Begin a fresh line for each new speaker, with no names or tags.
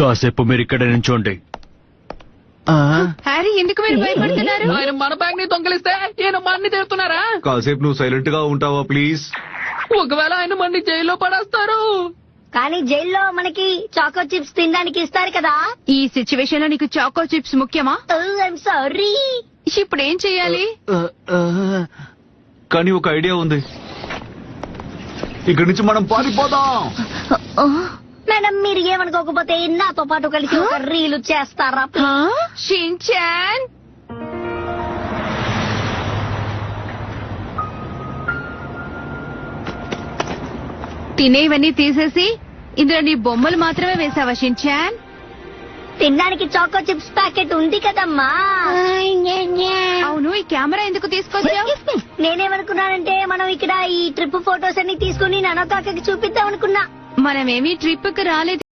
కాసేపు మీరు ఇక్కడ నించోండి.
హ్యారీ ఎందుకు మీరు భయపడుతున్నారు?
ఆయన మన బ్యాగ్ ని దొంగలిస్తే ఈయన మన్ని తిడుతున్నారా?
కాసేపు నువ్వు సైలెంట్ గా ఉంటావా ప్లీజ్?
ఒకవేళ ఆయన మన్ని జైల్లో పడేస్తారు.
కానీ జైల్లో మనకి చాకో చిప్స్ తినడానికి ఇస్తారు కదా.
ఈ సిచ్యువేషన్ లో నీకు చాకో చిప్స్ ముఖ్యమా?
I'm sorry.
ఇప్పుడు ఏం చెయ్యాలి?
కానీ ఒక ఐడియా ఉంది. ఇక్కడి నుంచి మనం పారిపోదాం.
మేడం మీరు ఏమనుకోకపోతే నాతో పాటు కలిసి ఒక రీలు చేస్తారా?
షిన్చాన్ తినేవన్నీ తీసేసి ఇందులో నీ బొమ్మలు మాత్రమే వేసావా షిన్చాన్?
తినడానికి చాకో చిప్స్ ప్యాకెట్ ఉంది కదమ్మా.
అవును, ఈ కెమెరా ఎందుకు తీసుకొచ్చావు?
నేనేమనుకున్నానంటే మనం ఇక్కడ ఈ ట్రిప్ ఫొటోస్ అన్ని తీసుకుని ననోకాకి చూపిద్దాం అనుకున్నా.
మనమేమీ ట్రిప్ కి రాలేదు.